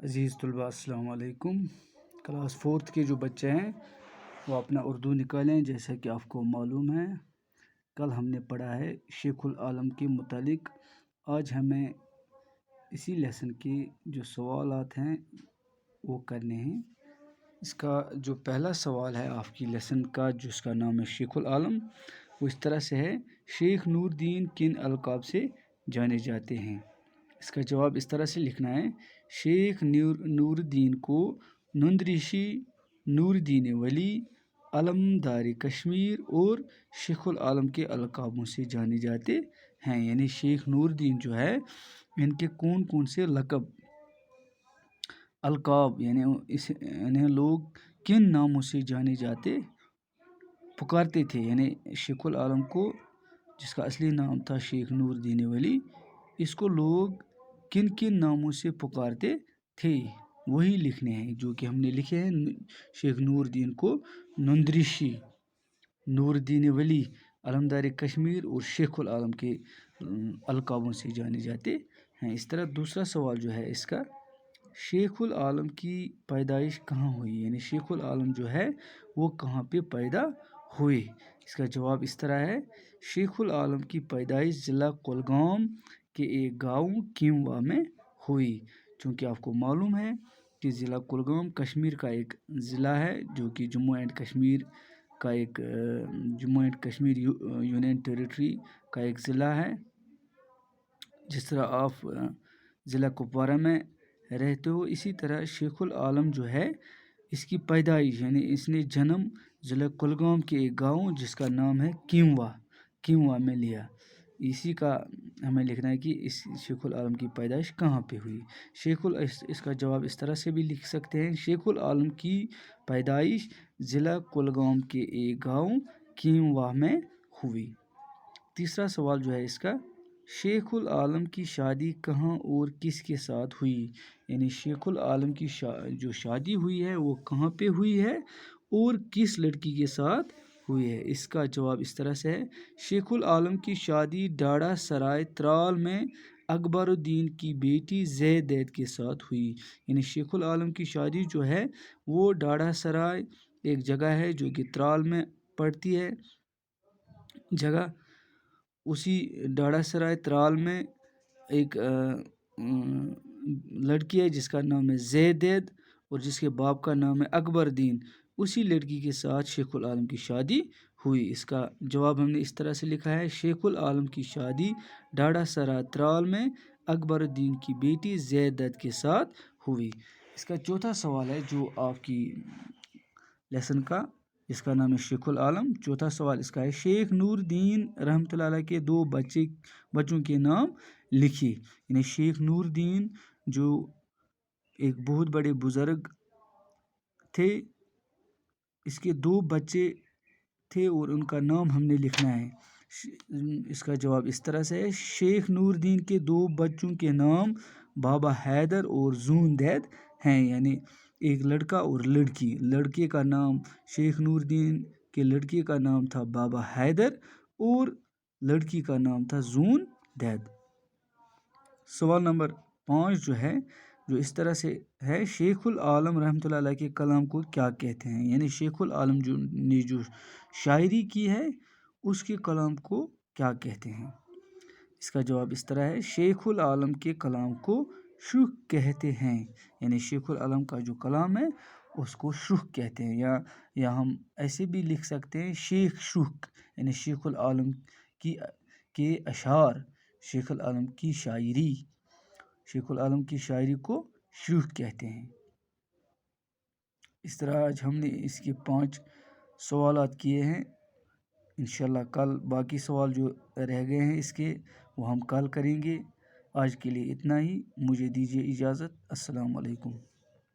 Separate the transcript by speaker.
Speaker 1: عزیز طلباء السلام علیکم۔ کلاس 4 کے جو بچے ہیں وہ اپنا اردو نکالیں۔ جیسا کہ آپ کو معلوم ہے کل ہم نے پڑھا ہے شیخ العالم کے متعلق۔ آج ہمیں اسی لیسن کے جو سوالات ہیں وہ کرنے ہیں۔ اس کا جو پہلا سوال ہے آپ کی لیسن کا جس کا نام ہے شیخ العالم، وہ اس طرح سے ہے: شیخ نور الدین کن القاب سے جانے جاتے ہیں؟ اس کا جواب اس طرح سے لکھنا ہے: شیخ نور الدین کو نندریشی، نور الدین ولی، علمدار کشمیر اور شیخ العالم کے القابوں سے جانے جاتے ہیں۔ یعنی شیخ نور الدین جو ہے ان کے کون کون سے لقب، القاب، یعنی انہیں لوگ کن ناموں سے جانے جاتے پکارتے تھے۔ یعنی شیخ العالم کو، جس کا اصلی نام تھا شیخ نور الدین ولی، اس کو لوگ کن کن ناموں سے پکارتے تھے وہی لکھنے ہیں جو کہ ہم نے لکھے ہیں۔ شیخ نور الدین کو نندریشی، نور الدین ولی، علمدار کشمیر اور شیخ العالم کے القابوں سے جانے جاتے ہیں۔ اس طرح دوسرا سوال جو ہے اس کا: شیخ العالم کی پیدائش کہاں ہوئی؟ یعنی شیخ العالم جو ہے وہ کہاں پہ پیدا ہوئے؟ اس کا جواب اس طرح ہے: شیخ العالم کی پیدائش ضلع کولگام کے ایک گاؤں کیموا میں ہوئی۔ چونکہ آپ کو معلوم ہے کہ ضلع کولگام کشمیر کا ایک ضلع ہے جو کہ Jammu and Kashmir union territory کا ایک ضلع ہے۔ جس طرح آپ ضلع کپوارہ میں رہتے ہو، اسی طرح شیخ العالم جو ہے اس کی پیدائش، یعنی اس نے جنم ضلع کولگام کے ایک گاؤں جس کا نام ہے کیموا میں لیا۔ اسی کا ہمیں لکھنا ہے کہ اس شیخ العالم کی پیدائش کہاں پہ ہوئی۔ اس کا جواب اس طرح سے بھی لکھ سکتے ہیں: شیخ العالم کی پیدائش ضلع کولگام کے ایک گاؤں کیموا میں ہوئی۔ تیسرا سوال جو ہے اس کا: شیخ العالم کی شادی کہاں اور کس کے ساتھ ہوئی؟ یعنی شیخ العالم کی جو شادی ہوئی ہے وہ کہاں پہ ہوئی ہے اور کس لڑکی کے ساتھ ہوئی ہے؟ اس کا جواب اس طرح سے ہے: شیخ العالم کی شادی ڈاڑا سرائے ترال میں اکبر الدین کی بیٹی زیدید کے ساتھ ہوئی۔ یعنی شیخ العالم کی شادی جو ہے وہ ڈاڑا سرائے ایک جگہ ہے جو کہ ترال میں پڑتی ہے جگہ، اسی ڈاڑا سرائے ترال میں ایک لڑکی ہے جس کا نام ہے زیدید اور جس کے باپ کا نام ہے اکبر الدین، اسی لڑکی کے ساتھ شیخ العالم کی شادی ہوئی۔ اس کا جواب ہم نے اس طرح سے لکھا ہے: شیخ العالم کی شادی ڈاڑا سرائے ترال میں اکبر الدین کی بیٹی زیدید کے ساتھ ہوئی۔ اس کا چوتھا سوال ہے جو آپ کی لیسن کا، اس کا نام ہے شیخ العالم۔ چوتھا سوال اس کا ہے: شیخ نور الدین رحمۃ اللہ علیہ کے 2 بچوں کے نام لکھیے۔ یعنی شیخ نور الدین جو ایک بہت بڑے بزرگ تھے، اس کے 2 بچے تھے اور ان کا نام ہم نے لکھنا ہے۔ اس کا جواب اس طرح سے ہے: شیخ نور الدین کے 2 بچوں کے نام بابا حیدر اور زون دید ہیں۔ یعنی ایک لڑکا اور لڑکی، لڑکے کا نام شیخ نور الدین کے لڑکے کا نام تھا بابا حیدر اور لڑکی کا نام تھا زون دید۔ سوال نمبر 5 جو ہے جو اس طرح سے ہے: شیخ العالم رحمۃ اللہ علیہ کے کلام کو کیا کہتے ہیں؟ یعنی شیخ العالم نے جو شاعری کی ہے اس کے کلام کو کیا کہتے ہیں؟ اس کا جواب اس طرح ہے: شیخ العالم کے کلام کو شرح کہتے ہیں۔ یعنی شیخ العالم کا جو کلام ہے اس کو شرح کہتے ہیں، یا ہم ایسے بھی لکھ سکتے ہیں شیخ شرح، یعنی شیخ العالم کے اشعار، شیخ العالم کی شاعری، شیخ العالم کی شاعری کو شرح کہتے ہیں۔ اس طرح آج ہم نے اس کے 5 سوالات کیے ہیں۔ انشاءاللہ کل باقی سوال جو رہ گئے ہیں اس کے وہ ہم کل کریں گے۔ آج کے لیے اتنا ہی، مجھے دیجیے اجازت۔ السلام علیکم۔